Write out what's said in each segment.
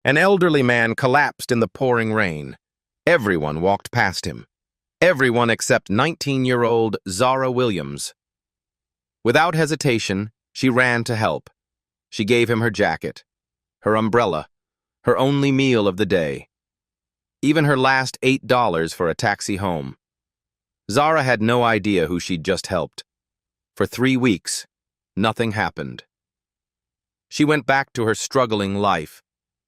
An elderly man collapsed in the pouring rain. Everyone walked past him. Everyone except 19-year-old Zara Williams. Without hesitation, she ran to help. She gave him her jacket, her umbrella, her only meal of the day, even her last $8 for a taxi home. Zara had no idea who she'd just helped. For 3 weeks, nothing happened. She went back to her struggling life,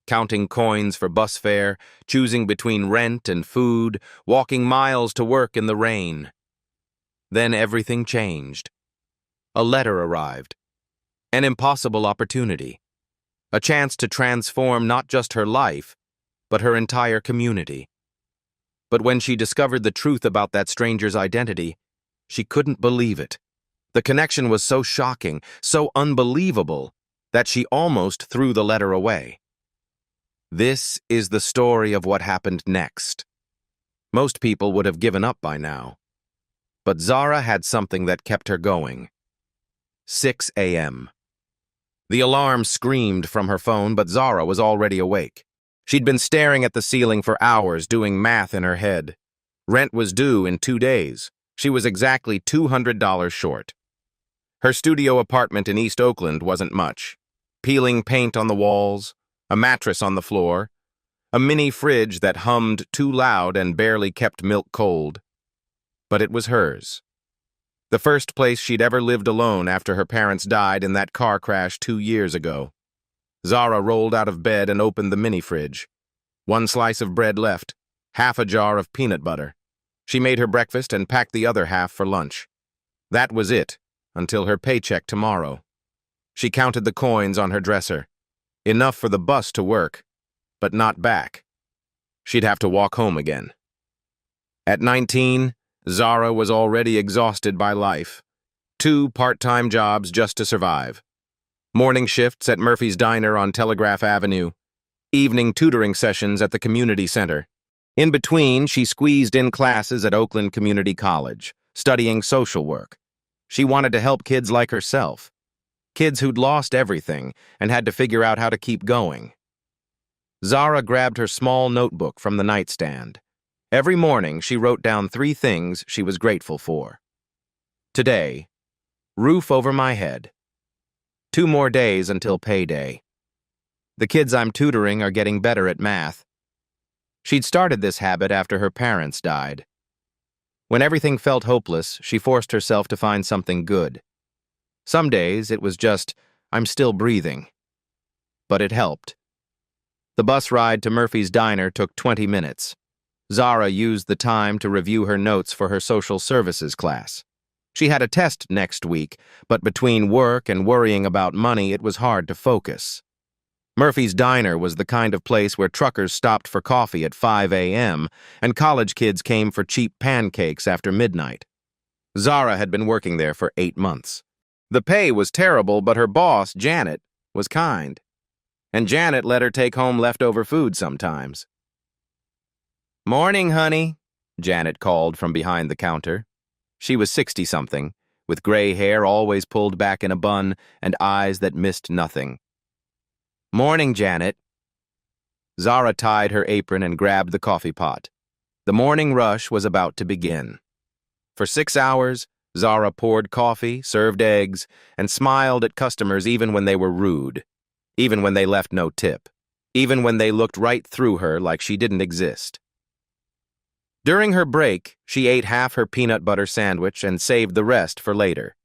counting coins for bus fare, choosing between rent and food, walking miles to work in the rain. Then everything changed. A letter arrived. An impossible opportunity. A chance to transform not just her life, but her entire community. But when she discovered the truth about that stranger's identity, she couldn't believe it. The connection was so shocking, so unbelievable, that she almost threw the letter away. This is the story of what happened next. Most people would have given up by now. But Zara had something that kept her going. 6 a.m. The alarm screamed from her phone, but Zara was already awake. She'd been staring at the ceiling for hours, doing math in her head. Rent was due in 2 days. She was exactly $200 short. Her studio apartment in East Oakland wasn't much. Peeling paint on the walls, a mattress on the floor, a mini fridge that hummed too loud and barely kept milk cold. But it was hers. The first place she'd ever lived alone after her parents died in that car crash 2 years ago. Zara rolled out of bed and opened the mini fridge. 1 slice of bread left, half a jar of peanut butter. She made her breakfast and packed the other half for lunch. That was it, until her paycheck tomorrow. She counted the coins on her dresser. Enough for the bus to work, but not back. She'd have to walk home again. At 19, Zara was already exhausted by life. 2 part-time jobs just to survive. Morning shifts at Murphy's Diner on Telegraph Avenue. Evening tutoring sessions at the community center. In between, she squeezed in classes at Oakland Community College, studying social work. She wanted to help kids like herself. Kids who'd lost everything and had to figure out how to keep going. Zara grabbed her small notebook from the nightstand. Every morning, she wrote down 3 things she was grateful for. Today, roof over my head. 2 more days until payday. The kids I'm tutoring are getting better at math. She'd started this habit after her parents died. When everything felt hopeless, she forced herself to find something good. Some days, it was just, I'm still breathing. But it helped. The bus ride to Murphy's Diner took 20 minutes. Zara used the time to review her notes for her social services class. She had a test next week, but between work and worrying about money, it was hard to focus. Murphy's Diner was the kind of place where truckers stopped for coffee at 5 a.m. and college kids came for cheap pancakes after midnight. Zara had been working there for 8 months. The pay was terrible, but her boss, Janet, was kind. And Janet let her take home leftover food sometimes. "Morning, honey," Janet called from behind the counter. She was 60-something, with gray hair always pulled back in a bun and eyes that missed nothing. "Morning, Janet." Zara tied her apron and grabbed the coffee pot. The morning rush was about to begin. For 6 hours, Zara poured coffee, served eggs, and smiled at customers even when they were rude, even when they left no tip, even when they looked right through her like she didn't exist. During her break, she ate half her peanut butter sandwich and saved the rest for later.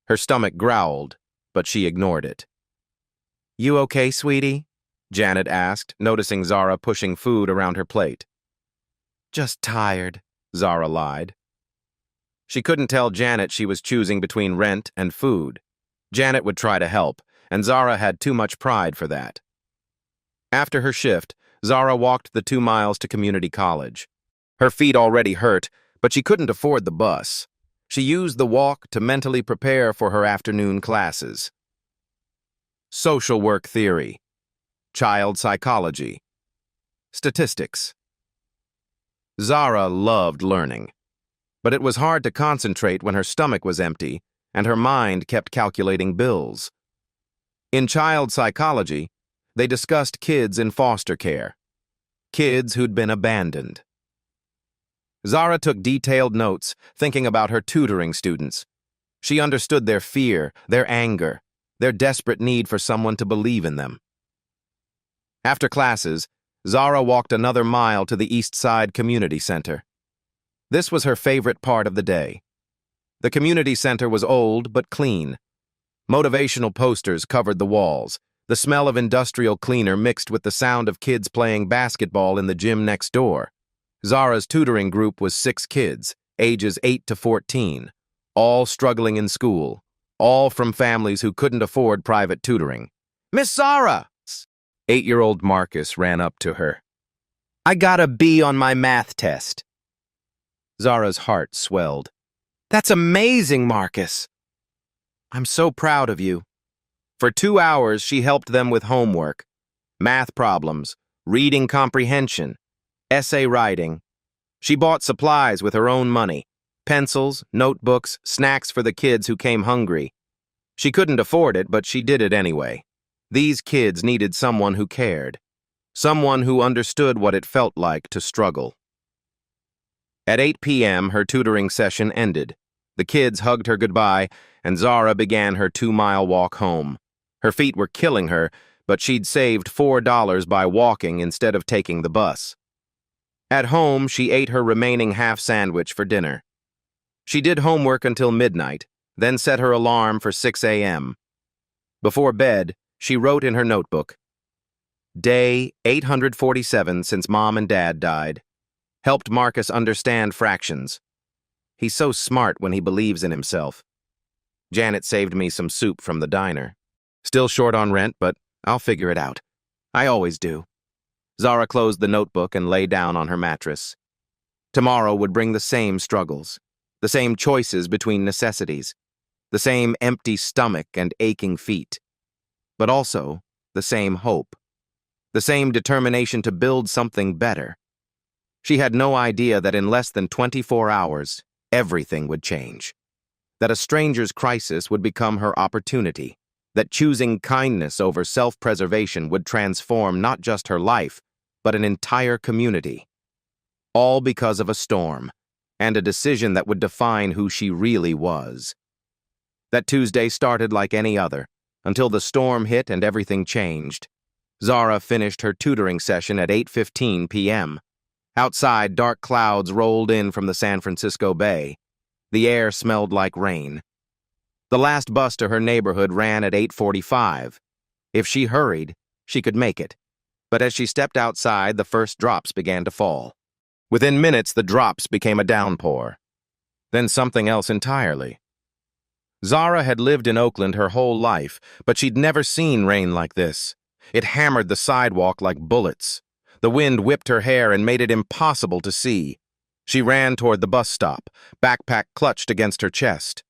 Her stomach growled, but she ignored it. "You okay, sweetie?" Janet asked, noticing Zara pushing food around her plate. "Just tired," Zara lied. She couldn't tell Janet she was choosing between rent and food. Janet would try to help, and Zara had too much pride for that. After her shift, Zara walked the 2 miles to community college. Her feet already hurt, but she couldn't afford the bus. She used the walk to mentally prepare for her afternoon classes. Social work theory, child psychology, statistics. Zara loved learning, but it was hard to concentrate when her stomach was empty and her mind kept calculating bills. In child psychology, They discussed kids in foster care, kids who'd been abandoned. Zara took detailed notes, thinking about her tutoring students. She understood their fear, their anger, their desperate need for someone to believe in them. After classes, Zara walked another mile to the East Side Community Center. This was her favorite part of the day. The community center was old but clean. Motivational posters covered the walls. The smell of industrial cleaner mixed with the sound of kids playing basketball in the gym next door. Zara's tutoring group was 6 kids, ages 8 to 14, all struggling in school, all from families who couldn't afford private tutoring. "Miss Zara!" 8-year-old Marcus ran up to her. "I got a B on my math test." Zara's heart swelled. "That's amazing, Marcus." "I'm so proud of you." For 2 hours, she helped them with homework, math problems, reading comprehension, essay writing. She bought supplies with her own money, pencils, notebooks, snacks for the kids who came hungry. She couldn't afford it, but she did it anyway. These kids needed someone who cared, someone who understood what it felt like to struggle. At 8 p.m., her tutoring session ended. The kids hugged her goodbye, and Zara began her 2-mile walk home. Her feet were killing her, but she'd saved $4 by walking instead of taking the bus. At home, she ate her remaining half sandwich for dinner. She did homework until midnight, then set her alarm for 6 a.m. Before bed, she wrote in her notebook, "Day 847 since Mom and Dad died. Helped Marcus understand fractions. He's so smart when he believes in himself. Janet saved me some soup from the diner. Still short on rent, but I'll figure it out. I always do." Zara closed the notebook and lay down on her mattress. Tomorrow would bring the same struggles, the same choices between necessities, the same empty stomach and aching feet, but also the same hope, the same determination to build something better. She had no idea that in less than 24 hours, everything would change, that a stranger's crisis would become her opportunity, that choosing kindness over self-preservation would transform not just her life, but an entire community. All because of a storm, and a decision that would define who she really was. That Tuesday started like any other, until the storm hit and everything changed. Zara finished her tutoring session at 8:15 p.m. Outside, dark clouds rolled in from the San Francisco Bay. The air smelled like rain. The last bus to her neighborhood ran at 8:45. If she hurried, she could make it. But as she stepped outside, the first drops began to fall. Within minutes, the drops became a downpour. Then something else entirely. Zara had lived in Oakland her whole life, but she'd never seen rain like this. It hammered the sidewalk like bullets. The wind whipped her hair and made it impossible to see. She ran toward the bus stop, backpack clutched against her chest.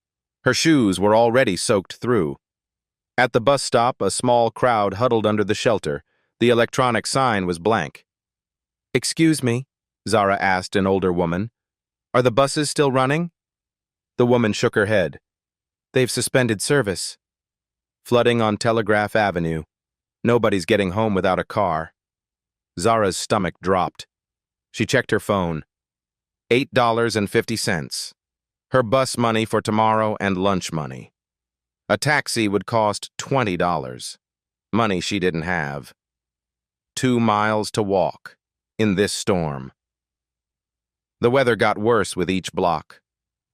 Her shoes were already soaked through. At the bus stop, a small crowd huddled under the shelter. The electronic sign was blank. "Excuse me," Zara asked an older woman. "Are the buses still running?" The woman shook her head. "They've suspended service." Flooding on Telegraph Avenue. Nobody's getting home without a car. Zara's stomach dropped. She checked her phone. $8.50. Her bus money for tomorrow and lunch money. A taxi would cost $20. Money she didn't have. 2 miles to walk, in this storm. The weather got worse with each block.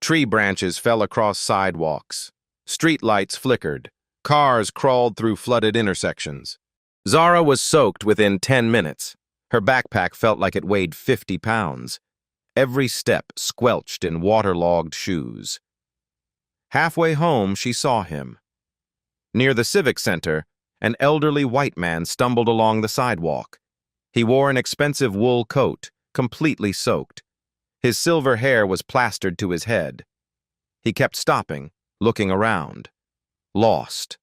Tree branches fell across sidewalks. Street lights flickered. Cars crawled through flooded intersections. Zara was soaked within 10 minutes. Her backpack felt like it weighed 50 pounds. Every step squelched in waterlogged shoes. Halfway home, she saw him. Near the Civic Center, an elderly white man stumbled along the sidewalk. He wore an expensive wool coat, completely soaked. His silver hair was plastered to his head. He kept stopping, looking around. Lost.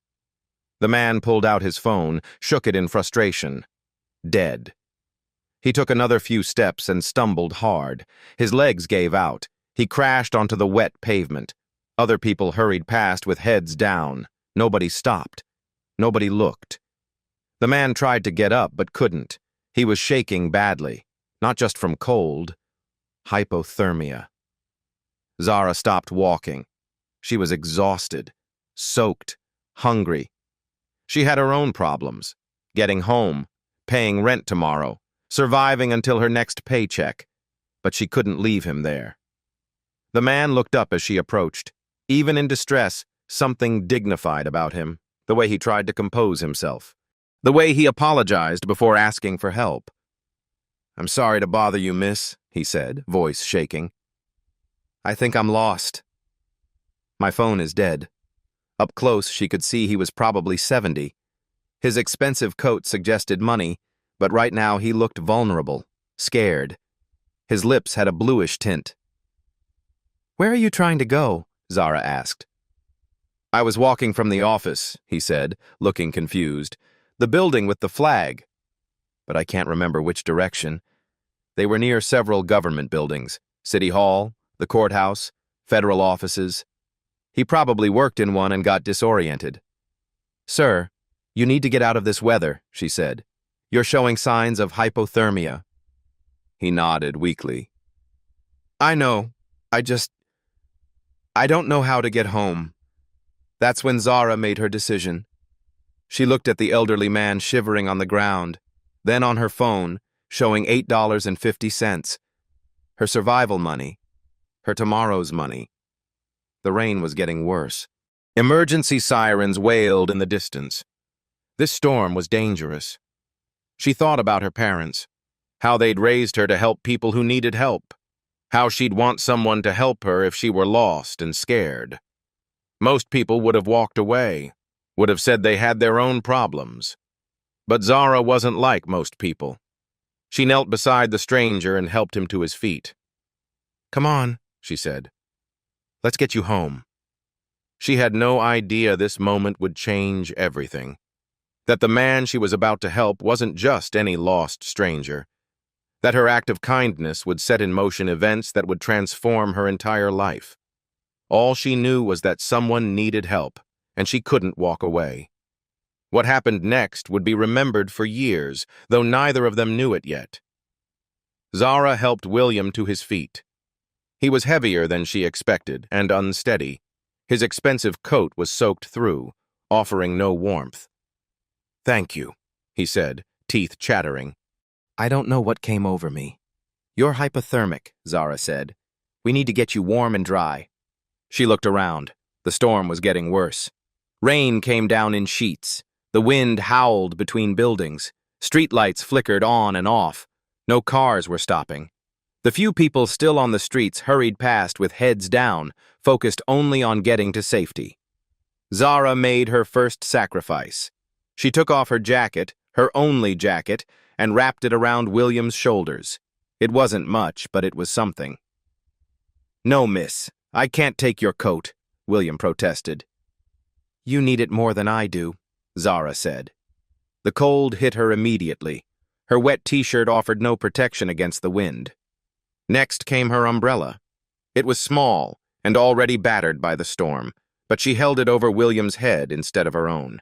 The man pulled out his phone, shook it in frustration. Dead. He took another few steps and stumbled hard. His legs gave out. He crashed onto the wet pavement. Other people hurried past with heads down. Nobody stopped. Nobody looked. The man tried to get up but couldn't. He was shaking badly, not just from cold, hypothermia. Zara stopped walking. She was exhausted, soaked, hungry. She had her own problems, getting home, paying rent tomorrow, surviving until her next paycheck, but she couldn't leave him there. The man looked up as she approached. Even in distress, something dignified about him, the way he tried to compose himself, the way he apologized before asking for help. "I'm sorry to bother you, miss," he said, voice shaking. "I think I'm lost. My phone is dead." Up close, she could see he was probably 70. His expensive coat suggested money, but right now he looked vulnerable, scared. His lips had a bluish tint. "Where are you trying to go?" Zara asked. "I was walking from the office," he said, looking confused. "The building with the flag. But I can't remember which direction. They were near several government buildings, City Hall, the courthouse, federal offices. He probably worked in one and got disoriented." "Sir, you need to get out of this weather," she said. "You're showing signs of hypothermia." He nodded weakly. "I know. I don't know how to get home." That's when Zara made her decision. She looked at the elderly man shivering on the ground, then on her phone, showing $8.50. Her survival money. Her tomorrow's money. The rain was getting worse. Emergency sirens wailed in the distance. This storm was dangerous. She thought about her parents, how they'd raised her to help people who needed help, how she'd want someone to help her if she were lost and scared. Most people would have walked away, would have said they had their own problems. But Zara wasn't like most people. She knelt beside the stranger and helped him to his feet. "Come on," she said. "Let's get you home." She had no idea this moment would change everything. That the man she was about to help wasn't just any lost stranger. That her act of kindness would set in motion events that would transform her entire life. All she knew was that someone needed help, and she couldn't walk away. What happened next would be remembered for years, though neither of them knew it yet. Zara helped William to his feet. He was heavier than she expected and unsteady. His expensive coat was soaked through, offering no warmth. "Thank you," he said, teeth chattering. "I don't know what came over me." "You're hypothermic," Zara said. "We need to get you warm and dry." She looked around. The storm was getting worse. Rain came down in sheets. The wind howled between buildings. Streetlights flickered on and off. No cars were stopping. The few people still on the streets hurried past with heads down, focused only on getting to safety. Zara made her first sacrifice. She took off her jacket, her only jacket, and wrapped it around William's shoulders. It wasn't much, but it was something. "No, miss, I can't take your coat," William protested. "You need it more than I do," Zara said. The cold hit her immediately. Her wet t-shirt offered no protection against the wind. Next came her umbrella. It was small and already battered by the storm, but she held it over William's head instead of her own.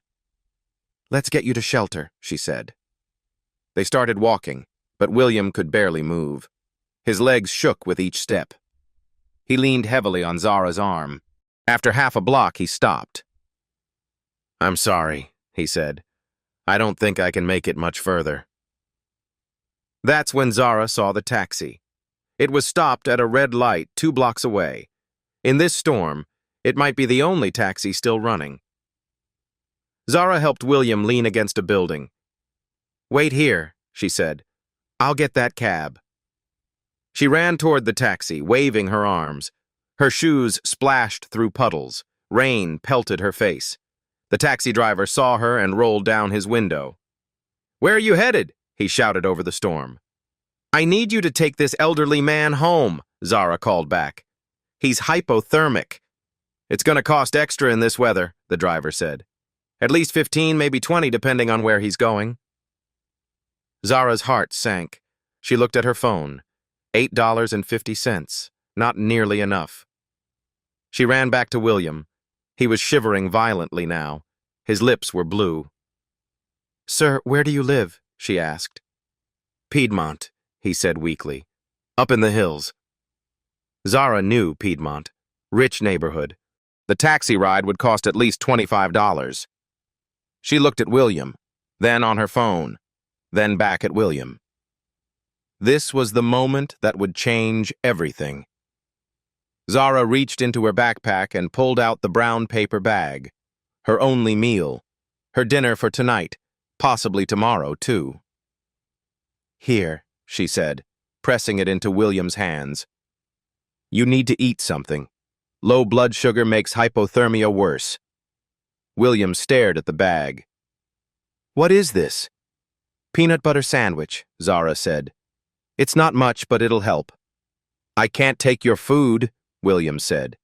"Let's get you to shelter," she said. They started walking, but William could barely move. His legs shook with each step. He leaned heavily on Zara's arm. After half a block, he stopped. "I'm sorry," he said. "I don't think I can make it much further." That's when Zara saw the taxi. It was stopped at a red light 2 blocks away. In this storm, it might be the only taxi still running. Zara helped William lean against a building. "Wait here," she said. "I'll get that cab." She ran toward the taxi, waving her arms. Her shoes splashed through puddles. Rain pelted her face. The taxi driver saw her and rolled down his window. "Where are you headed?" he shouted over the storm. "I need you to take this elderly man home," Zara called back. "He's hypothermic." "It's going to cost extra in this weather," the driver said. "At least 15, maybe 20, depending on where he's going." Zara's heart sank. She looked at her phone. $8.50. Not nearly enough. She ran back to William. He was shivering violently now. His lips were blue. "Sir, where do you live?" she asked. "Piedmont," he said weakly. "Up in the hills." Zara knew Piedmont. Rich neighborhood. The taxi ride would cost at least $25. She looked at William, then on her phone, then back at William. This was the moment that would change everything. Zara reached into her backpack and pulled out the brown paper bag. Her only meal. Her dinner for tonight, possibly tomorrow, too. "Here," she said, pressing it into William's hands. "You need to eat something. Low blood sugar makes hypothermia worse." William stared at the bag. "What is this?" "Peanut butter sandwich," Zara said. "It's not much, but it'll help." "I can't take your food," William said.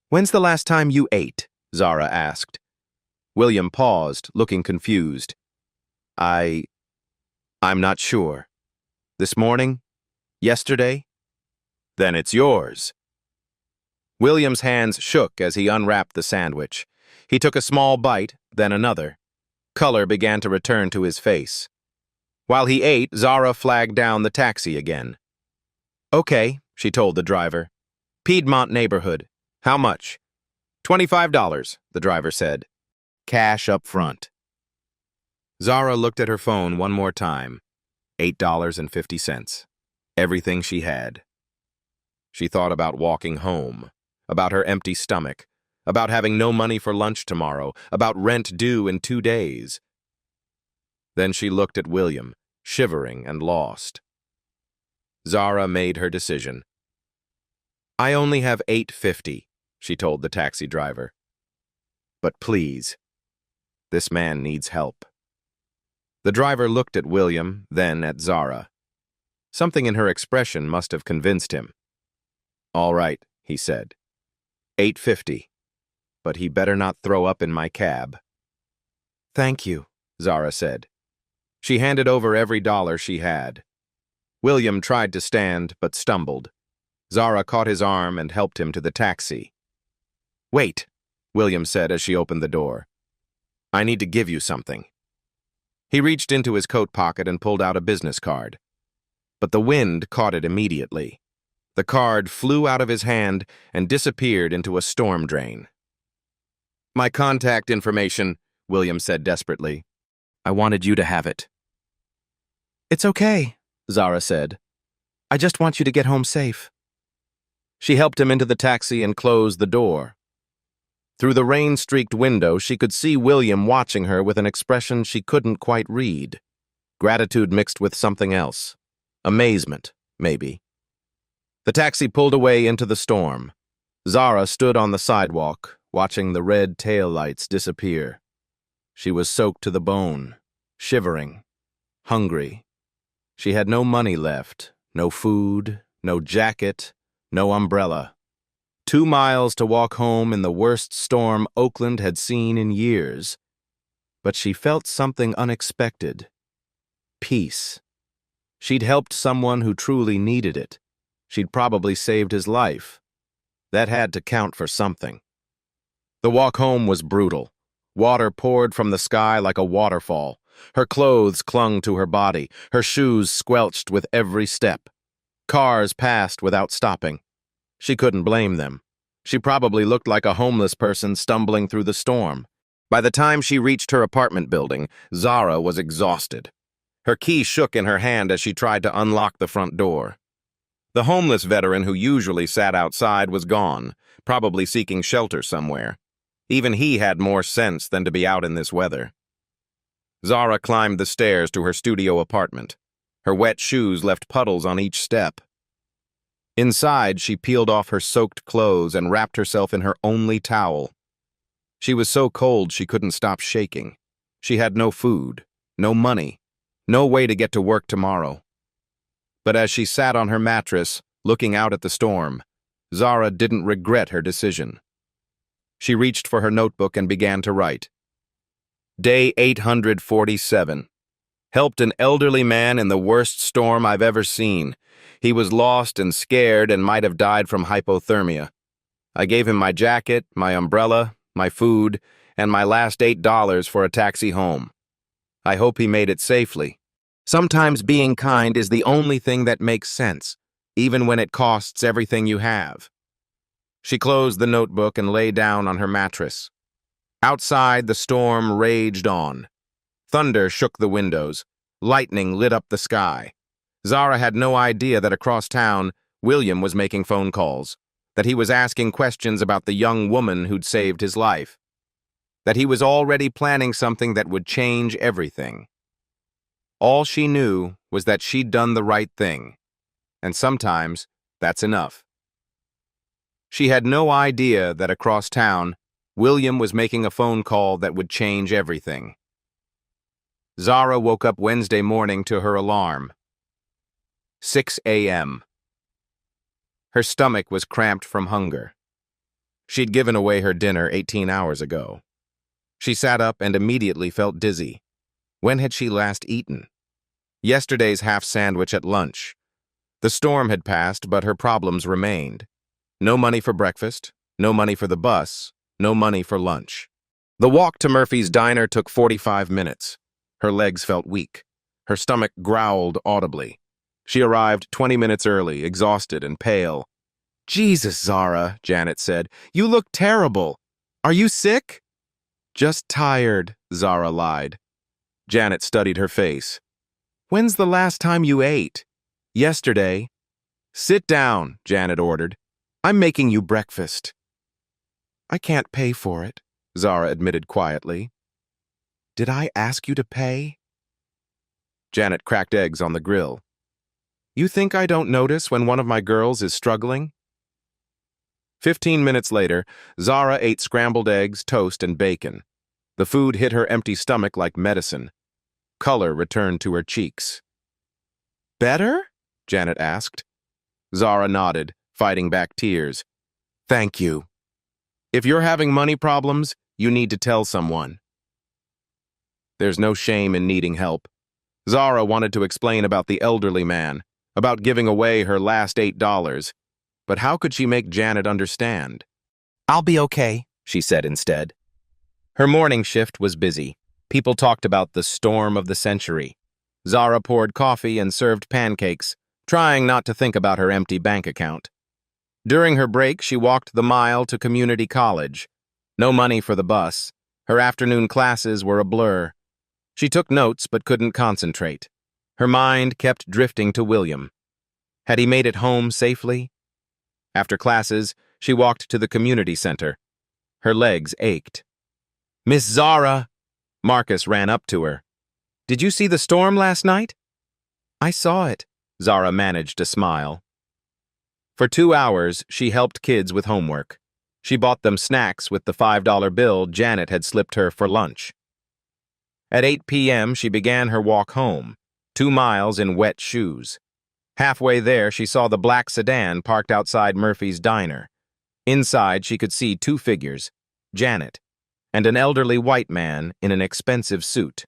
"When's the last time you ate?" Zara asked. William paused, looking confused. I'm not sure. This morning? Yesterday? Then it's yours." William's hands shook as he unwrapped the sandwich. He took a small bite, then another. Color began to return to his face. While he ate, Zara flagged down the taxi again. "Okay," she told the driver. "Piedmont neighborhood. How much?" $25, the driver said. "Cash up front." Zara looked at her phone one more time. $8.50. Everything she had. She thought about walking home, about her empty stomach, about having no money for lunch tomorrow, about rent due in 2 days. Then she looked at William, shivering and lost. Zara made her decision. "I only have $8.50, she told the taxi driver. "But please, this man needs help." The driver looked at William, then at Zara. Something in her expression must have convinced him. "All right," he said. $8.50. But he better not throw up in my cab." "Thank you," Zara said. She handed over every dollar she had. William tried to stand, but stumbled. Zara caught his arm and helped him to the taxi. "Wait," William said as she opened the door. "I need to give you something." He reached into his coat pocket and pulled out a business card. But the wind caught it immediately. The card flew out of his hand and disappeared into a storm drain. "My contact information," William said desperately. "I wanted you to have it." "It's okay," Zara said. "I just want you to get home safe." She helped him into the taxi and closed the door. Through the rain-streaked window, she could see William watching her with an expression she couldn't quite read. Gratitude mixed with something else. Amazement, maybe. The taxi pulled away into the storm. Zara stood on the sidewalk, watching the red taillights disappear. She was soaked to the bone, shivering, hungry. She had no money left, no food, no jacket, no umbrella. 2 miles to walk home in the worst storm Oakland had seen in years. But she felt something unexpected. Peace. She'd helped someone who truly needed it. She'd probably saved his life. That had to count for something. The walk home was brutal. Water poured from the sky like a waterfall. Her clothes clung to her body. Her shoes squelched with every step. Cars passed without stopping. She couldn't blame them. She probably looked like a homeless person stumbling through the storm. By the time she reached her apartment building, Zara was exhausted. Her key shook in her hand as she tried to unlock the front door. The homeless veteran who usually sat outside was gone, probably seeking shelter somewhere. Even he had more sense than to be out in this weather. Zara climbed the stairs to her studio apartment. Her wet shoes left puddles on each step. Inside, she peeled off her soaked clothes and wrapped herself in her only towel. She was so cold she couldn't stop shaking. She had no food, no money, no way to get to work tomorrow. But as she sat on her mattress, looking out at the storm, Zara didn't regret her decision. She reached for her notebook and began to write. Day 847. Helped an elderly man in the worst storm I've ever seen. He was lost and scared and might have died from hypothermia. I gave him my jacket, my umbrella, my food, and my last $8 for a taxi home. I hope he made it safely. Sometimes being kind is the only thing that makes sense, even when it costs everything you have. She closed the notebook and lay down on her mattress. Outside, the storm raged on. Thunder shook the windows. Lightning lit up the sky. Zara had no idea that across town, William was making phone calls, that he was asking questions about the young woman who'd saved his life, that he was already planning something that would change everything. All she knew was that she'd done the right thing, and sometimes that's enough. She had no idea that across town, William was making a phone call that would change everything. Zara woke up Wednesday morning to her alarm. 6 a.m. Her stomach was cramped from hunger. She'd given away her dinner 18 hours ago. She sat up and immediately felt dizzy. When had she last eaten? Yesterday's half sandwich at lunch. The storm had passed, but her problems remained. No money for breakfast, no money for the bus, no money for lunch. The walk to Murphy's diner took 45 minutes. Her legs felt weak. Her stomach growled audibly. She arrived 20 minutes early, exhausted and pale. "Jesus, Zara," Janet said, "you look terrible. Are you sick?" "Just tired," Zara lied. Janet studied her face. "When's the last time you ate?" "Yesterday." "Sit down," Janet ordered. "I'm making you breakfast." "I can't pay for it," Zara admitted quietly. "Did I ask you to pay?" Janet cracked eggs on the grill. "You think I don't notice when one of my girls is struggling?" 15 minutes later, Zara ate scrambled eggs, toast, and bacon. The food hit her empty stomach like medicine. Color returned to her cheeks. "Better?" Janet asked. Zara nodded, fighting back tears. "Thank you. If you're having money problems, you need to tell someone." There's no shame in needing help. Zara wanted to explain about the elderly man, about giving away her last $8, but how could she make Janet understand? "I'll be okay," she said instead. Her morning shift was busy. People talked about the storm of the century. Zara poured coffee and served pancakes, trying not to think about her empty bank account. During her break, she walked the mile to community college. No money for the bus. Her afternoon classes were a blur. She took notes but couldn't concentrate. Her mind kept drifting to William. Had he made it home safely? After classes, she walked to the community center. Her legs ached. "Miss Zara!" Marcus ran up to her. "Did you see the storm last night?" "I saw it," Zara managed to smile. For 2 hours, she helped kids with homework. She bought them snacks with the $5 bill Janet had slipped her for lunch. At 8 p.m., she began her walk home, 2 miles in wet shoes. Halfway there, she saw the black sedan parked outside Murphy's diner. Inside, she could see 2 figures, Janet, and an elderly white man in an expensive suit,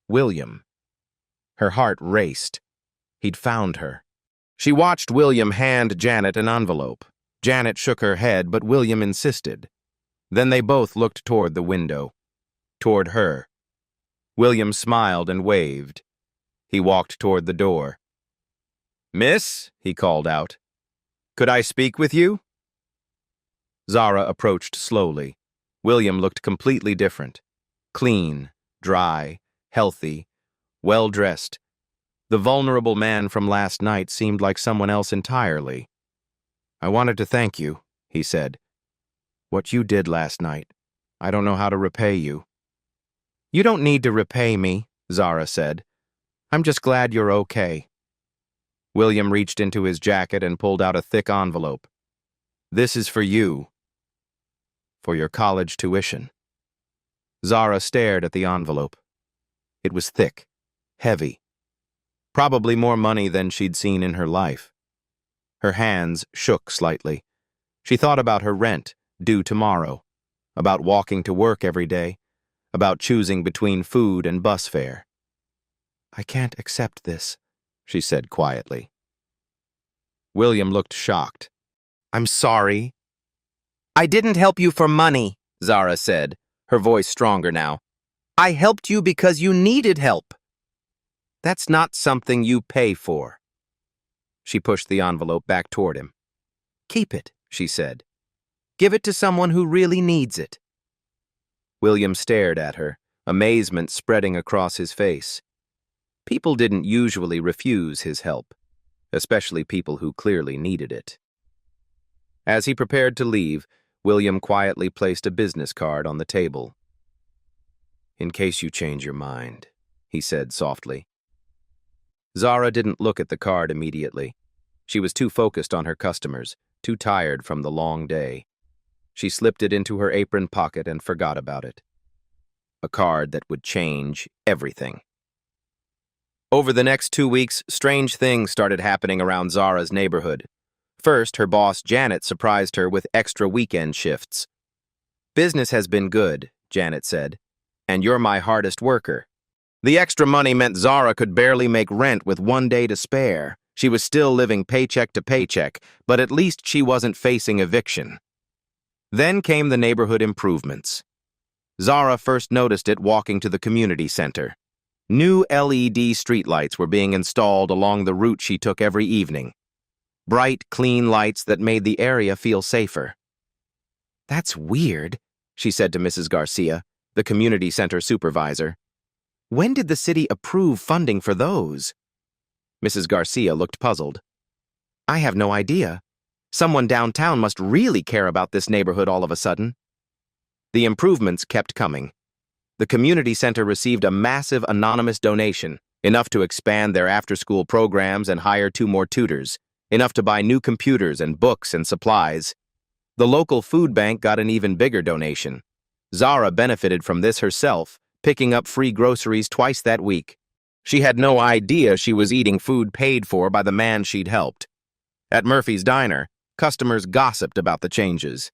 William. Her heart raced. He'd found her. She watched William hand Janet an envelope. Janet shook her head, but William insisted. Then they both looked toward the window, toward her. William smiled and waved. He walked toward the door. "Miss," he called out, "could I speak with you?" Zara approached slowly. William looked completely different. Clean, dry, healthy, well-dressed. The vulnerable man from last night seemed like someone else entirely. "I wanted to thank you," he said. "What you did last night, I don't know how to repay you." "You don't need to repay me," Zara said. "I'm just glad you're okay." William reached into his jacket and pulled out a thick envelope. "This is for you. For your college tuition." Zara stared at the envelope. It was thick, heavy. Probably more money than she'd seen in her life. Her hands shook slightly. She thought about her rent, due tomorrow, about walking to work every day, about choosing between food and bus fare. "I can't accept this," she said quietly. William looked shocked. "I'm sorry." "I didn't help you for money," Zara said, her voice stronger now. I helped you because you needed help. That's not something you pay for. She pushed the envelope back toward him. Keep it, she said. Give it to someone who really needs it. William stared at her, amazement spreading across his face. People didn't usually refuse his help, especially people who clearly needed it. As he prepared to leave, William quietly placed a business card on the table. In case you change your mind, he said softly. Zara didn't look at the card immediately. She was too focused on her customers, too tired from the long day. She slipped it into her apron pocket and forgot about it. A card that would change everything. Over the next 2 weeks, strange things started happening around Zara's neighborhood. First, her boss, Janet, surprised her with extra weekend shifts. Business has been good, Janet said, and you're my hardest worker. The extra money meant Zara could barely make rent with 1 day to spare. She was still living paycheck to paycheck, but at least she wasn't facing eviction. Then came the neighborhood improvements. Zara first noticed it walking to the community center. New LED streetlights were being installed along the route she took every evening. Bright, clean lights that made the area feel safer. That's weird, she said to Mrs. Garcia, the community center supervisor. When did the city approve funding for those? Mrs. Garcia looked puzzled. I have no idea. Someone downtown must really care about this neighborhood all of a sudden. The improvements kept coming. The community center received a massive anonymous donation, enough to expand their after-school programs and hire 2 more tutors, enough to buy new computers and books and supplies. The local food bank got an even bigger donation. Zara benefited from this herself, picking up free groceries twice that week. She had no idea she was eating food paid for by the man she'd helped. At Murphy's Diner, customers gossiped about the changes.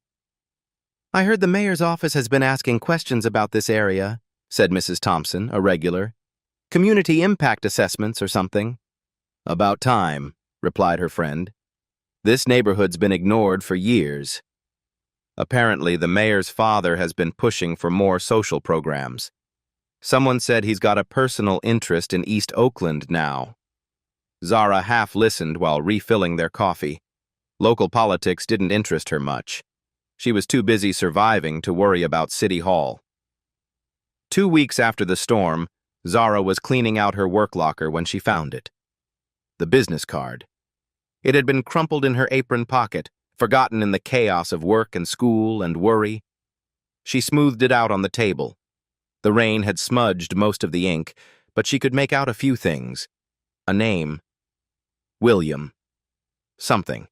I heard the mayor's office has been asking questions about this area, said Mrs. Thompson, a regular. Community impact assessments or something. About time, replied her friend. This neighborhood's been ignored for years. Apparently, the mayor's father has been pushing for more social programs. Someone said he's got a personal interest in East Oakland now. Zara half listened while refilling their coffee. Local politics didn't interest her much. She was too busy surviving to worry about City Hall. 2 weeks after the storm, Zara was cleaning out her work locker when she found it. The business card. It had been crumpled in her apron pocket, forgotten in the chaos of work and school and worry. She smoothed it out on the table. The rain had smudged most of the ink, but she could make out a few things. A name. William. Something.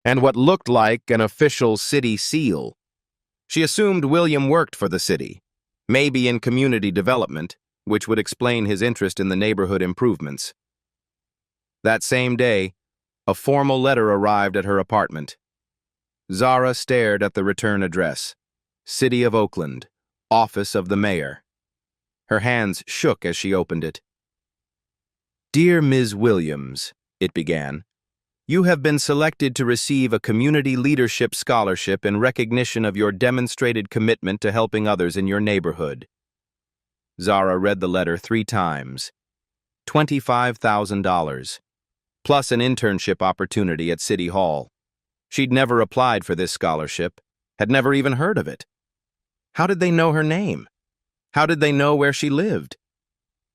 And what looked like an official city seal. She assumed William worked for the city, maybe in community development, which would explain his interest in the neighborhood improvements. That same day, a formal letter arrived at her apartment. Zara stared at the return address. City of Oakland, Office of the Mayor. Her hands shook as she opened it. Dear Ms. Williams, it began. You have been selected to receive a Community Leadership Scholarship in recognition of your demonstrated commitment to helping others in your neighborhood. Zara read the letter 3 times. $25,000, plus an internship opportunity at City Hall. She'd never applied for this scholarship, had never even heard of it. How did they know her name? How did they know where she lived?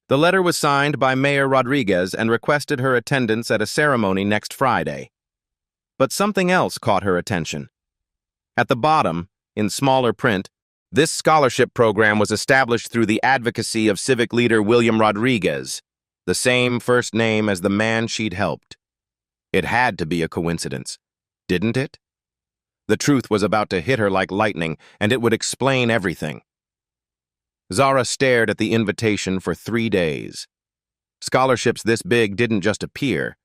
The letter was signed by Mayor Rodriguez and requested her attendance at a ceremony next Friday. But something else caught her attention. At the bottom, in smaller print, this scholarship program was established through the advocacy of civic leader William Rodriguez, the same first name as the man she'd helped. It had to be a coincidence, didn't it? The truth was about to hit her like lightning, and it would explain everything. Zara stared at the invitation for 3 days. Scholarships this big didn't just appear.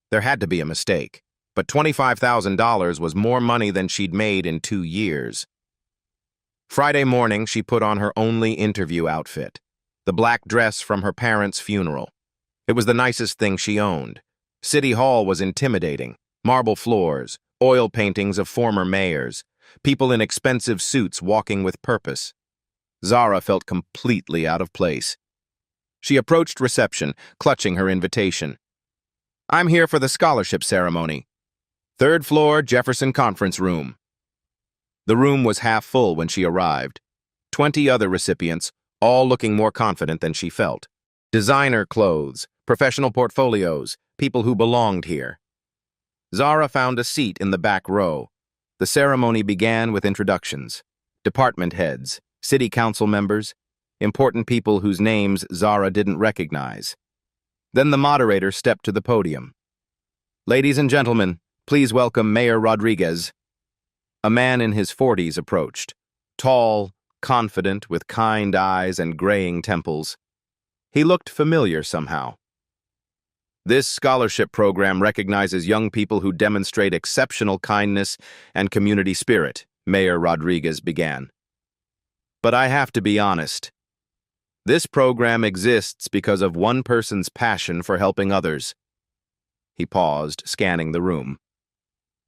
There had to be a mistake. But $25,000 was more money than she'd made in 2 years. Friday morning, she put on her only interview outfit, the black dress from her parents' funeral. It was the nicest thing she owned. City Hall was intimidating. Marble floors, oil paintings of former mayors, people in expensive suits walking with purpose. Zara felt completely out of place. She approached reception, clutching her invitation. "I'm here for the scholarship ceremony. Third floor, Jefferson Conference Room." The room was half full when she arrived. 20 other recipients, all looking more confident than she felt. Designer clothes, professional portfolios, people who belonged here. Zara found a seat in the back row. The ceremony began with introductions. Department heads, city council members, important people whose names Zara didn't recognize. Then the moderator stepped to the podium. "Ladies and gentlemen, please welcome Mayor Rodriguez." A man in his 40s approached, tall, confident, with kind eyes and graying temples. He looked familiar somehow. "This scholarship program recognizes young people who demonstrate exceptional kindness and community spirit," Mayor Rodriguez began. "But I have to be honest. This program exists because of one person's passion for helping others." He paused, scanning the room.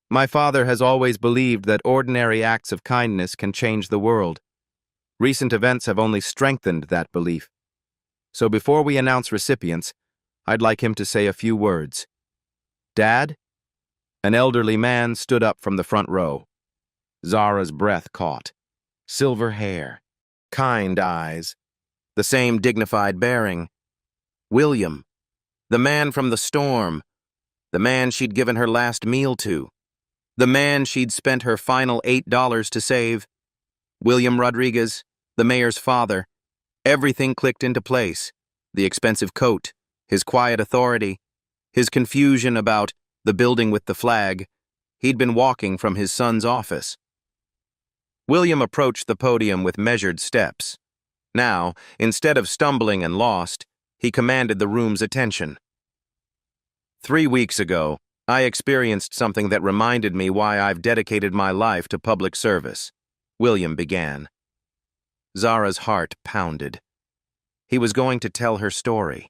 "My father has always believed that ordinary acts of kindness can change the world. Recent events have only strengthened that belief. So before we announce recipients, I'd like him to say a few words." "Dad?" An elderly man stood up from the front row. Zara's breath caught. Silver hair, kind eyes, the same dignified bearing. William, the man from the storm, the man she'd given her last meal to, the man she'd spent her final $8 to save. William Rodriguez, the mayor's father. Everything clicked into place. The expensive coat, his quiet authority, his confusion about the building with the flag. He'd been walking from his son's office. William approached the podium with measured steps. Now, instead of stumbling and lost, he commanded the room's attention. "3 weeks ago, I experienced something that reminded me why I've dedicated my life to public service," William began. Zara's heart pounded. He was going to tell her story,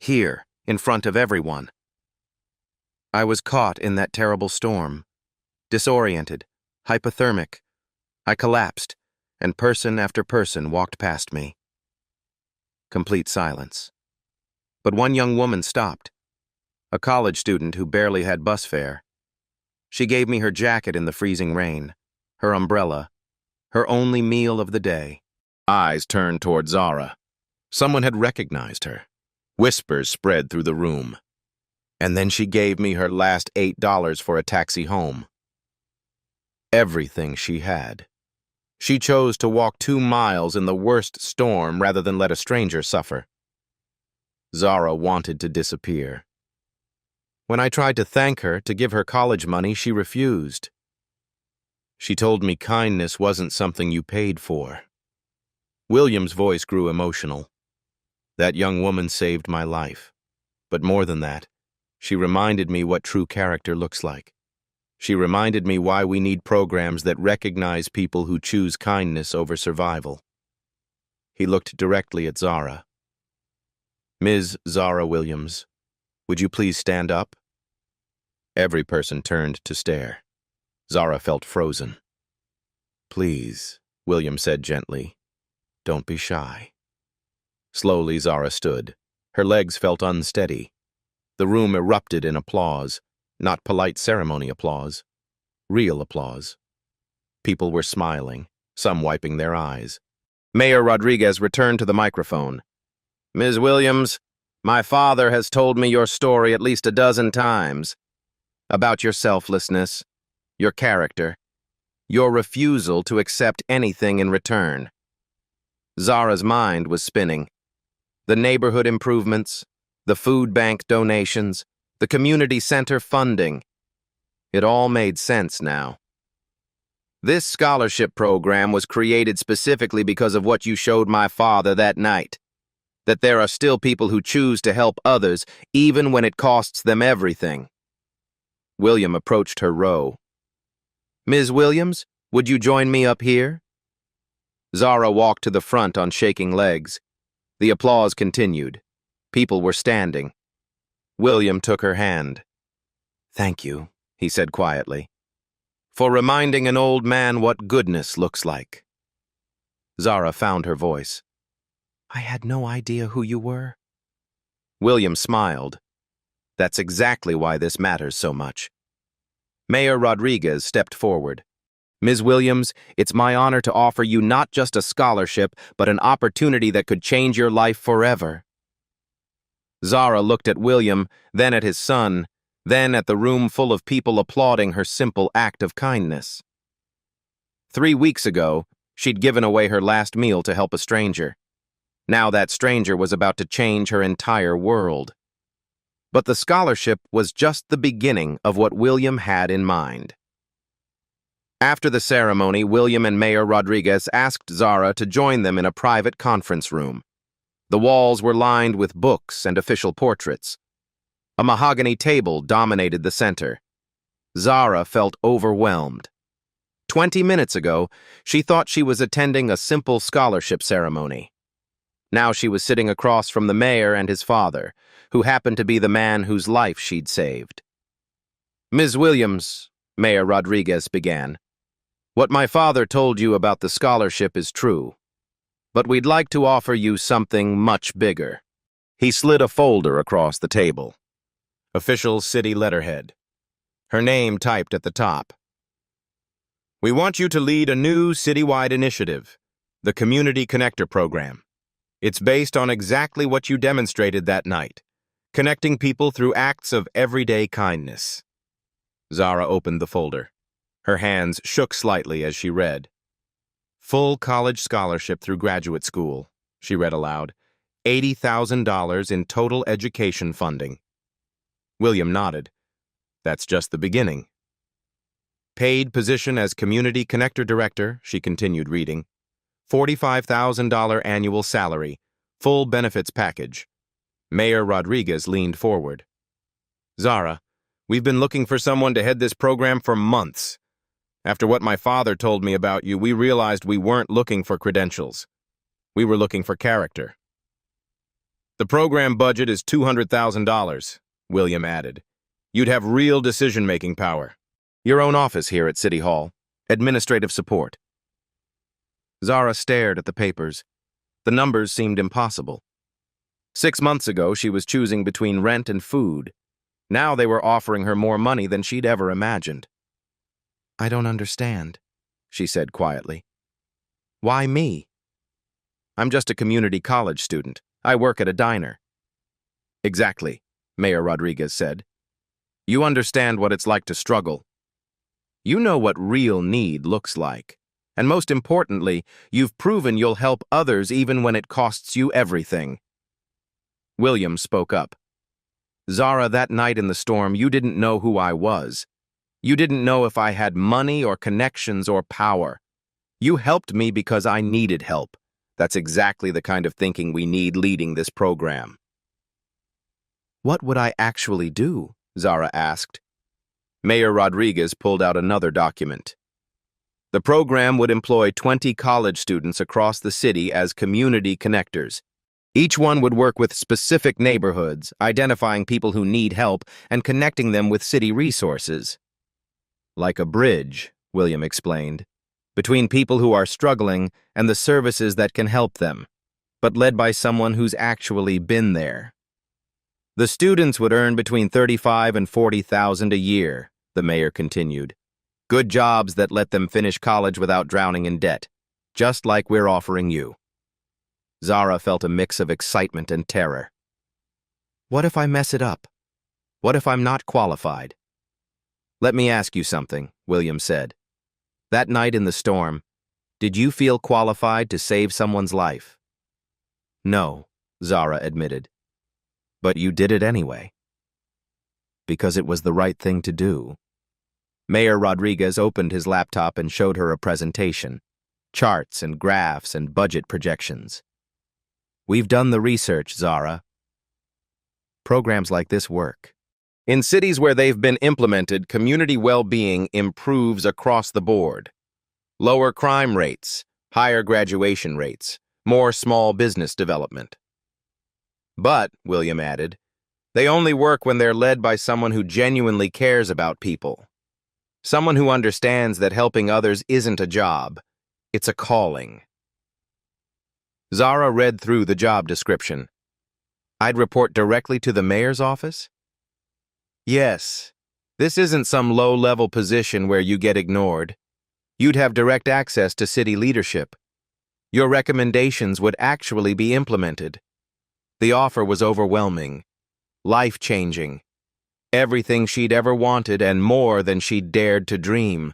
here, in front of everyone. "I was caught in that terrible storm, disoriented, hypothermic. I collapsed, and person after person walked past me." Complete silence. But one young woman stopped, a college student who barely had bus fare. She gave me her jacket in the freezing rain, her umbrella, her only meal of the day. Eyes turned toward Zara. Someone had recognized her. Whispers spread through the room. And then she gave me her last $8 for a taxi home. Everything she had. She chose to walk 2 miles in the worst storm rather than let a stranger suffer. Zara wanted to disappear. When I tried to thank her, to give her college money, she refused. She told me kindness wasn't something you paid for. William's voice grew emotional. That young woman saved my life. But more than that, she reminded me what true character looks like. She reminded me why we need programs that recognize people who choose kindness over survival. He looked directly at Zara. "Ms. Zara Williams, would you please stand up?" Every person turned to stare. Zara felt frozen. "Please," William said gently. "Don't be shy." Slowly, Zara stood. Her legs felt unsteady. The room erupted in applause, not polite ceremony applause, real applause. People were smiling, some wiping their eyes. Mayor Rodriguez returned to the microphone. "Ms. Williams, my father has told me your story at least a dozen times. About your selflessness, your character, your refusal to accept anything in return." Zara's mind was spinning. The neighborhood improvements, the food bank donations, the community center funding. It all made sense now. "This scholarship program was created specifically because of what you showed my father that night. That there are still people who choose to help others even when it costs them everything." William approached her row. "Ms. Williams, would you join me up here?" Zara walked to the front on shaking legs. The applause continued. People were standing. William took her hand. "Thank you," he said quietly, "for reminding an old man what goodness looks like." Zara found her voice. I had no idea who you were. William smiled. That's exactly why this matters so much. Mayor Rodriguez stepped forward. Ms. Williams, it's my honor to offer you not just a scholarship, but an opportunity that could change your life forever. Zara looked at William, then at his son, then at the room full of people applauding her simple act of kindness. 3 weeks ago, she'd given away her last meal to help a stranger. Now that stranger was about to change her entire world. But the scholarship was just the beginning of what William had in mind. After the ceremony, William and Mayor Rodriguez asked Zara to join them in a private conference room. The walls were lined with books and official portraits. A mahogany table dominated the center. Zara felt overwhelmed. 20 minutes ago, she thought she was attending a simple scholarship ceremony. Now she was sitting across from the mayor and his father, who happened to be the man whose life she'd saved. Ms. Williams, Mayor Rodriguez began, what my father told you about the scholarship is true, but we'd like to offer you something much bigger. He slid a folder across the table. Official city letterhead. Her name typed at the top. We want you to lead a new citywide initiative, the Community Connector Program. It's based on exactly what you demonstrated that night, connecting people through acts of everyday kindness. Zara opened the folder. Her hands shook slightly as she read. Full college scholarship through graduate school, she read aloud. $80,000 in total education funding. William nodded. That's just the beginning. Paid position as Community Connector Director, she continued reading. $45,000 annual salary, full benefits package. Mayor Rodriguez leaned forward. Zara, we've been looking for someone to head this program for months. After what my father told me about you, we realized we weren't looking for credentials. We were looking for character. The program budget is $200,000, William added. You'd have real decision-making power. Your own office here at City Hall. Administrative support. Zara stared at the papers. The numbers seemed impossible. 6 months ago, she was choosing between rent and food. Now they were offering her more money than she'd ever imagined. I don't understand, she said quietly. Why me? I'm just a community college student. I work at a diner. Exactly, Mayor Rodriguez said. You understand what it's like to struggle. You know what real need looks like. And most importantly, you've proven you'll help others even when it costs you everything. William spoke up. Zara, that night in the storm, you didn't know who I was. You didn't know if I had money or connections or power. You helped me because I needed help. That's exactly the kind of thinking we need leading this program. What would I actually do? Zara asked. Mayor Rodriguez pulled out another document. The program would employ 20 college students across the city as community connectors. Each one would work with specific neighborhoods, identifying people who need help and connecting them with city resources. Like a bridge, William explained, between people who are struggling and the services that can help them, but led by someone who's actually been there. The students would earn between $35,000 and $40,000 a year, the mayor continued. Good jobs that let them finish college without drowning in debt, just like we're offering you. Zara felt a mix of excitement and terror. What if I mess it up? What if I'm not qualified? Let me ask you something, William said. That night in the storm, did you feel qualified to save someone's life? No, Zara admitted. But you did it anyway. Because it was the right thing to do. Mayor Rodriguez opened his laptop and showed her a presentation, charts and graphs and budget projections. We've done the research, Zara. Programs like this work. In cities where they've been implemented, community well-being improves across the board. Lower crime rates, higher graduation rates, more small business development. But, William added, they only work when they're led by someone who genuinely cares about people. Someone who understands that helping others isn't a job, it's a calling. Zara read through the job description. I'd report directly to the mayor's office? Yes. This isn't some low-level position where you get ignored. You'd have direct access to city leadership. Your recommendations would actually be implemented. The offer was overwhelming, life-changing. Everything she'd ever wanted and more than she'd dared to dream.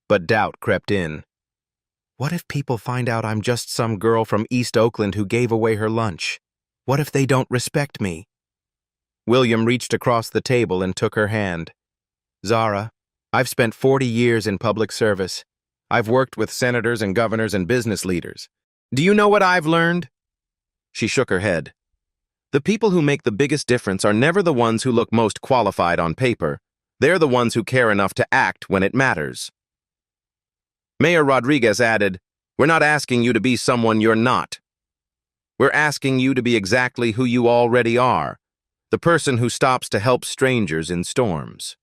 But doubt crept in. What if people find out I'm just some girl from East Oakland who gave away her lunch? What if they don't respect me? William reached across the table and took her hand. Zara, I've spent 40 years in public service. I've worked with senators and governors and business leaders. Do you know what I've learned? She shook her head. The people who make the biggest difference are never the ones who look most qualified on paper. They're the ones who care enough to act when it matters. Mayor Rodriguez added, We're not asking you to be someone you're not. We're asking you to be exactly who you already are, the person who stops to help strangers in storms.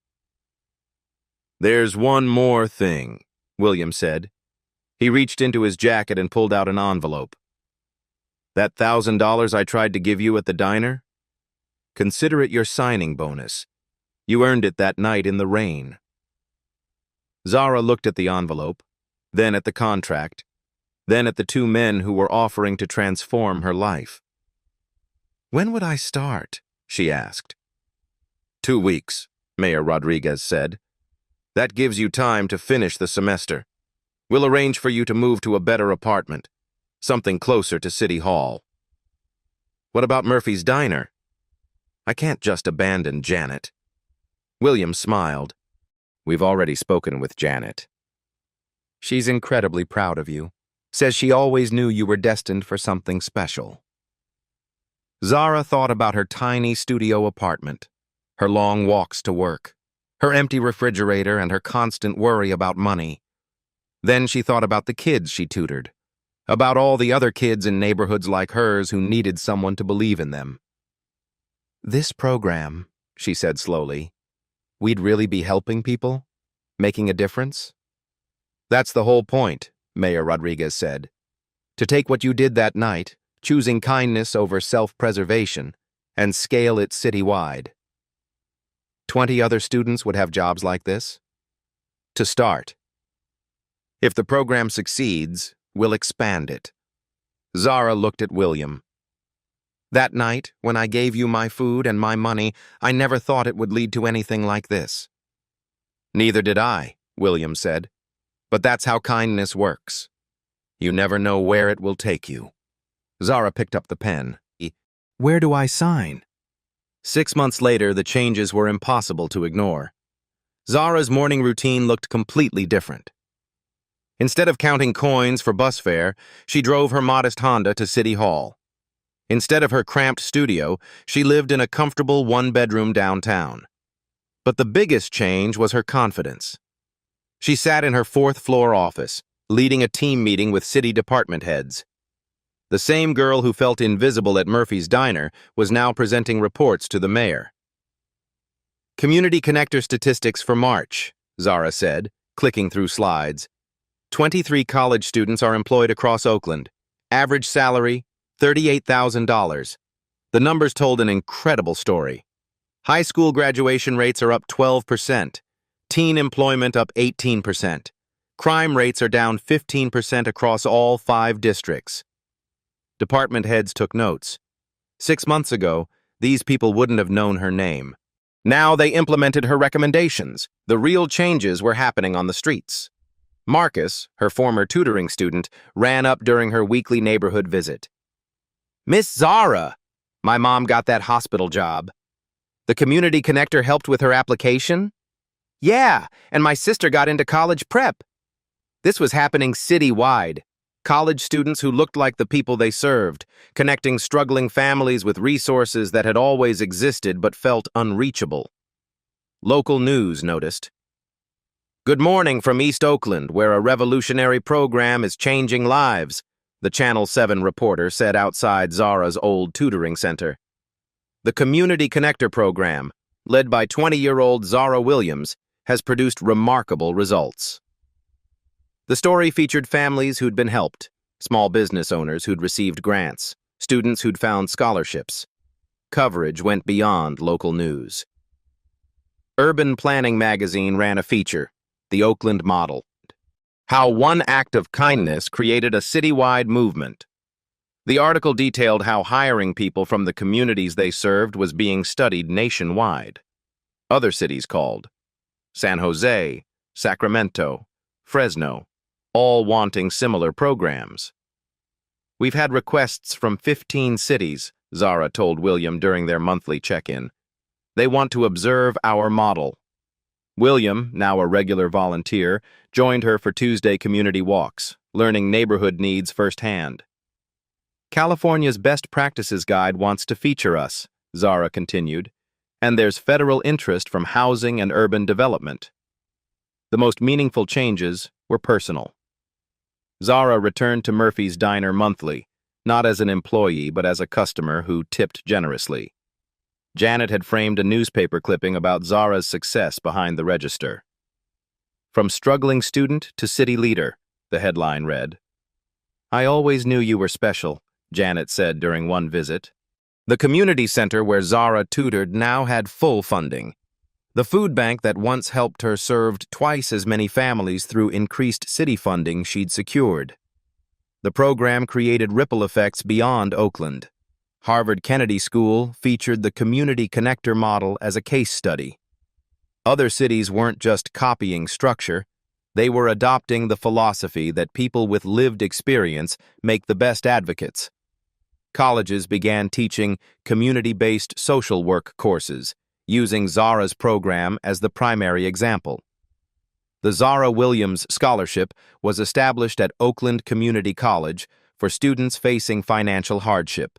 There's one more thing, William said. He reached into his jacket and pulled out an envelope. That $1,000 I tried to give you at the diner? Consider it your signing bonus. You earned it that night in the rain. Zara looked at the envelope, then at the contract, then at the two men who were offering to transform her life. When would I start? She asked. 2 weeks, Mayor Rodriguez said. That gives you time to finish the semester. We'll arrange for you to move to a better apartment, something closer to City Hall. What about Murphy's Diner? I can't just abandon Janet. William smiled. We've already spoken with Janet. She's incredibly proud of you. Says she always knew you were destined for something special. Zara thought about her tiny studio apartment, her long walks to work, her empty refrigerator, and her constant worry about money. Then she thought about the kids she tutored, about all the other kids in neighborhoods like hers who needed someone to believe in them. This program, she said slowly, we'd really be helping people, making a difference? That's the whole point, Mayor Rodriguez said. To take what you did that night, choosing kindness over self-preservation, and scale it citywide. 20 other students would have jobs like this? To start. If the program succeeds, we'll expand it. Zara looked at William. That night, when I gave you my food and my money, I never thought it would lead to anything like this. Neither did I, William said. But that's how kindness works. You never know where it will take you. Zara picked up the pen. Where do I sign? 6 months later, the changes were impossible to ignore. Zara's morning routine looked completely different. Instead of counting coins for bus fare, she drove her modest Honda to City Hall. Instead of her cramped studio, she lived in a comfortable one-bedroom downtown. But the biggest change was her confidence. She sat in her 4th-floor office, leading a team meeting with city department heads. The same girl who felt invisible at Murphy's Diner was now presenting reports to the mayor. Community Connector statistics for March, Zara said, clicking through slides. 23 college students are employed across Oakland. Average salary, $38,000. The numbers told an incredible story. High school graduation rates are up 12%. Teen employment up 18%. Crime rates are down 15% across all 5 districts. Department heads took notes. 6 months ago, these people wouldn't have known her name. Now they implemented her recommendations. The real changes were happening on the streets. Marcus, her former tutoring student, ran up during her weekly neighborhood visit. Miss Zara, my mom got that hospital job. The Community Connector helped with her application? Yeah, and my sister got into college prep. This was happening citywide. College students who looked like the people they served, connecting struggling families with resources that had always existed but felt unreachable. Local news noticed. Good morning from East Oakland, where a revolutionary program is changing lives, the Channel 7 reporter said outside Zara's old tutoring center. The Community Connector program, led by 20-year-old Zara Williams, has produced remarkable results. The story featured families who'd been helped, small business owners who'd received grants, students who'd found scholarships. Coverage went beyond local news. Urban Planning magazine ran a feature, The Oakland Model. How one act of kindness created a citywide movement. The article detailed how hiring people from the communities they served was being studied nationwide. Other cities called. San Jose, Sacramento, Fresno, all wanting similar programs. We've had requests from 15 cities, Zara told William during their monthly check-in. They want to observe our model. William, now a regular volunteer, joined her for Tuesday community walks, learning neighborhood needs firsthand. California's Best Practices Guide wants to feature us, Zara continued, and there's federal interest from housing and urban development. The most meaningful changes were personal. Zara returned to Murphy's Diner monthly, not as an employee but as a customer who tipped generously. Janet had framed a newspaper clipping about Zara's success behind the register. From struggling student to city leader, the headline read. I always knew you were special, Janet said during one visit. The community center where Zara tutored now had full funding. The food bank that once helped her served twice as many families through increased city funding she'd secured. The program created ripple effects beyond Oakland. Harvard Kennedy School featured the community connector model as a case study. Other cities weren't just copying structure, they were adopting the philosophy that people with lived experience make the best advocates. Colleges began teaching community-based social work courses, using Zara's program as the primary example. The Zara Williams Scholarship was established at Oakland Community College for students facing financial hardship.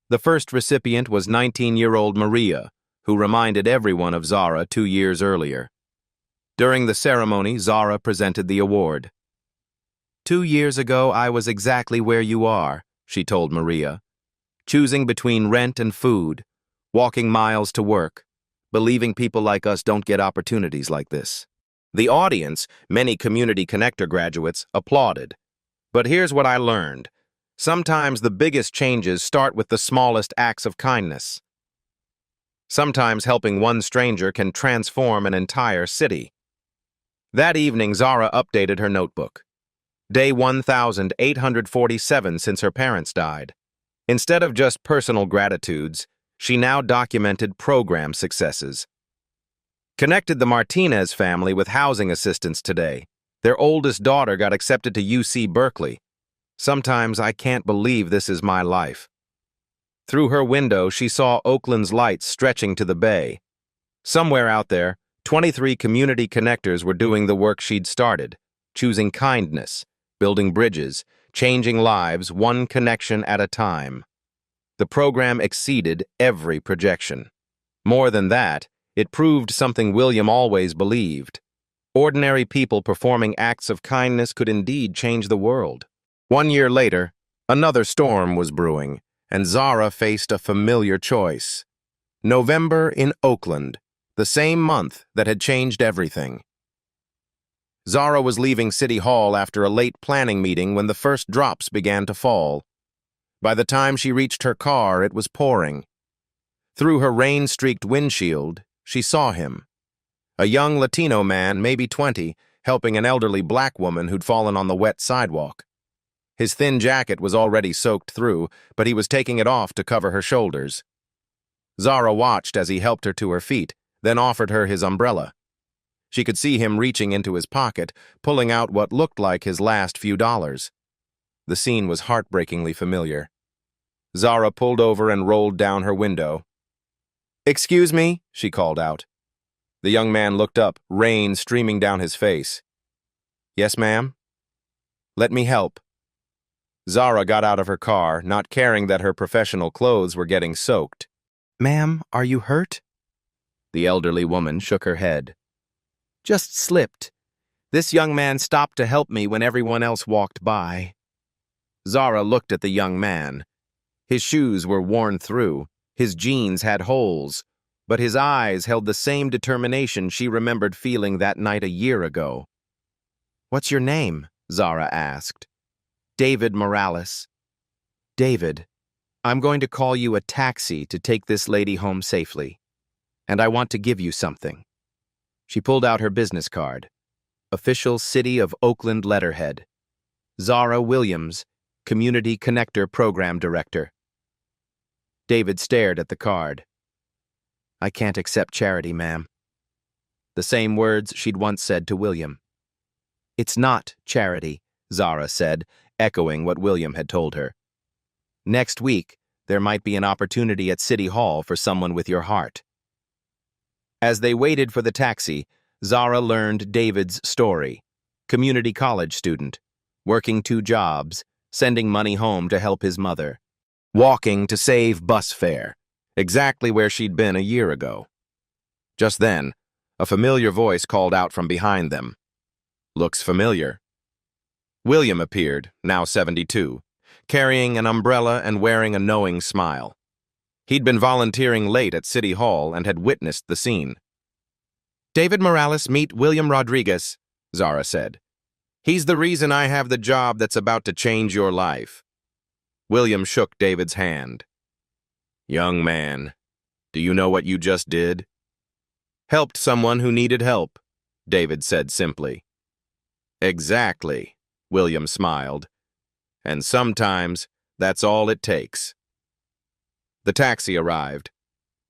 The first recipient was 19-year-old Maria, who reminded everyone of Zara 2 years earlier. During the ceremony, Zara presented the award. 2 years ago, I was exactly where you are, she told Maria, choosing between rent and food, walking miles to work, believing people like us don't get opportunities like this. The audience, many Community Connector graduates, applauded. But here's what I learned. Sometimes the biggest changes start with the smallest acts of kindness. Sometimes helping one stranger can transform an entire city. That evening, Zara updated her notebook. Day 1847 since her parents died. Instead of just personal gratitudes, she now documented program successes. Connected the Martinez family with housing assistance today. Their oldest daughter got accepted to UC Berkeley. Sometimes I can't believe this is my life. Through her window, she saw Oakland's lights stretching to the bay. Somewhere out there, 23 community connectors were doing the work she'd started, choosing kindness, building bridges, changing lives one connection at a time. The program exceeded every projection. More than that, it proved something William always believed. Ordinary people performing acts of kindness could indeed change the world. 1 year later, another storm was brewing, and Zara faced a familiar choice. November in Oakland, the same month that had changed everything. Zara was leaving City Hall after a late planning meeting when the first drops began to fall. By the time she reached her car, it was pouring. Through her rain-streaked windshield, she saw him. A young Latino man, maybe 20, helping an elderly black woman who'd fallen on the wet sidewalk. His thin jacket was already soaked through, but he was taking it off to cover her shoulders. Zara watched as he helped her to her feet, then offered her his umbrella. She could see him reaching into his pocket, pulling out what looked like his last few dollars. The scene was heartbreakingly familiar. Zara pulled over and rolled down her window. "Excuse me," she called out. The young man looked up, rain streaming down his face. "Yes, ma'am?" "Let me help." Zara got out of her car, not caring that her professional clothes were getting soaked. "Ma'am, are you hurt?" The elderly woman shook her head. "Just slipped. This young man stopped to help me when everyone else walked by." Zara looked at the young man. His shoes were worn through, his jeans had holes, but his eyes held the same determination she remembered feeling that night a year ago. "What's your name?" Zara asked. David Morales. David, I'm going to call you a taxi to take this lady home safely, and I want to give you something. She pulled out her business card. Official City of Oakland letterhead. Zara Williams, Community Connector Program Director. David stared at the card. I can't accept charity, ma'am. The same words she'd once said to William. It's not charity, Zara said, echoing what William had told her. Next week, there might be an opportunity at City Hall for someone with your heart. As they waited for the taxi, Zara learned David's story. Community college student, working 2 jobs, sending money home to help his mother, walking to save bus fare, exactly where she'd been a year ago. Just then, a familiar voice called out from behind them. Looks familiar. William appeared, now 72, carrying an umbrella and wearing a knowing smile. He'd been volunteering late at City Hall and had witnessed the scene. David Morales, meet William Rodriguez, Zara said. He's the reason I have the job that's about to change your life. William shook David's hand. Young man, do you know what you just did? Helped someone who needed help, David said simply. Exactly, William smiled. And sometimes that's all it takes. The taxi arrived.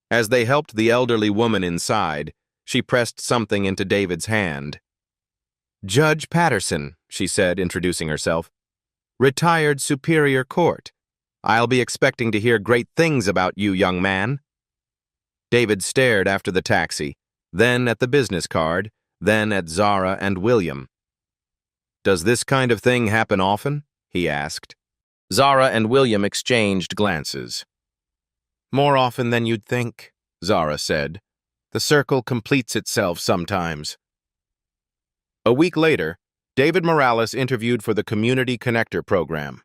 As they helped the elderly woman inside, she pressed something into David's hand. Judge Patterson, she said, introducing herself. Retired Superior Court. I'll be expecting to hear great things about you, young man. David stared after the taxi, then at the business card, then at Zara and William. Does this kind of thing happen often? He asked. Zara and William exchanged glances. More often than you'd think, Zara said. The circle completes itself sometimes. A week later, David Morales interviewed for the Community Connector Program.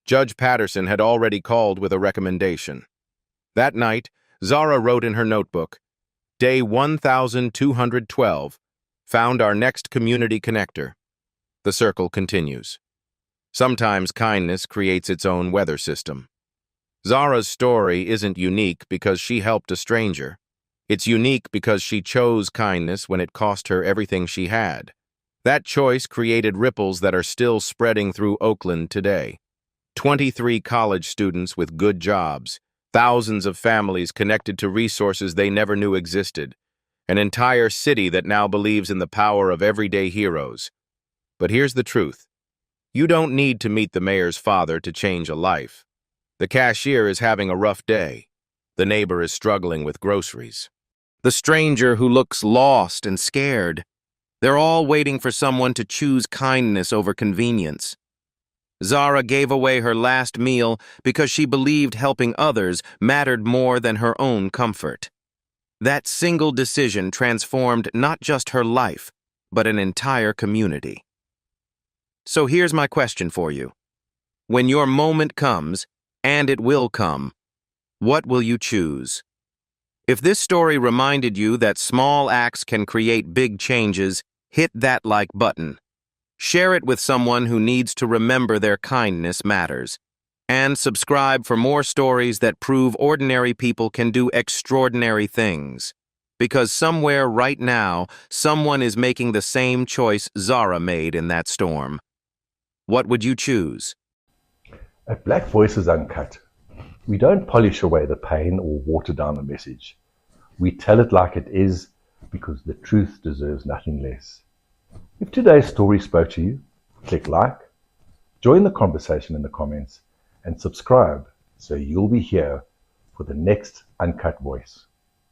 Judge Patterson had already called with a recommendation. That night, Zara wrote in her notebook, Day 1212, found our next community connector. The circle continues. Sometimes kindness creates its own weather system. Zara's story isn't unique because she helped a stranger. It's unique because she chose kindness when it cost her everything she had. That choice created ripples that are still spreading through Oakland today. 23 college students with good jobs, thousands of families connected to resources they never knew existed, an entire city that now believes in the power of everyday heroes. But here's the truth. You don't need to meet the mayor's father to change a life. The cashier is having a rough day. The neighbor is struggling with groceries. The stranger who looks lost and scared. They're all waiting for someone to choose kindness over convenience. Zara gave away her last meal because she believed helping others mattered more than her own comfort. That single decision transformed not just her life, but an entire community. So here's my question for you. When your moment comes, and it will come, what will you choose? If this story reminded you that small acts can create big changes, hit that like button. Share it with someone who needs to remember their kindness matters. And subscribe for more stories that prove ordinary people can do extraordinary things. Because somewhere right now, someone is making the same choice Zara made in that storm. What would you choose? At Black Voices Uncut, we don't polish away the pain or water down the message. We tell it like it is because the truth deserves nothing less. If today's story spoke to you, click like, join the conversation in the comments, and subscribe so you'll be here for the next Uncut Voice.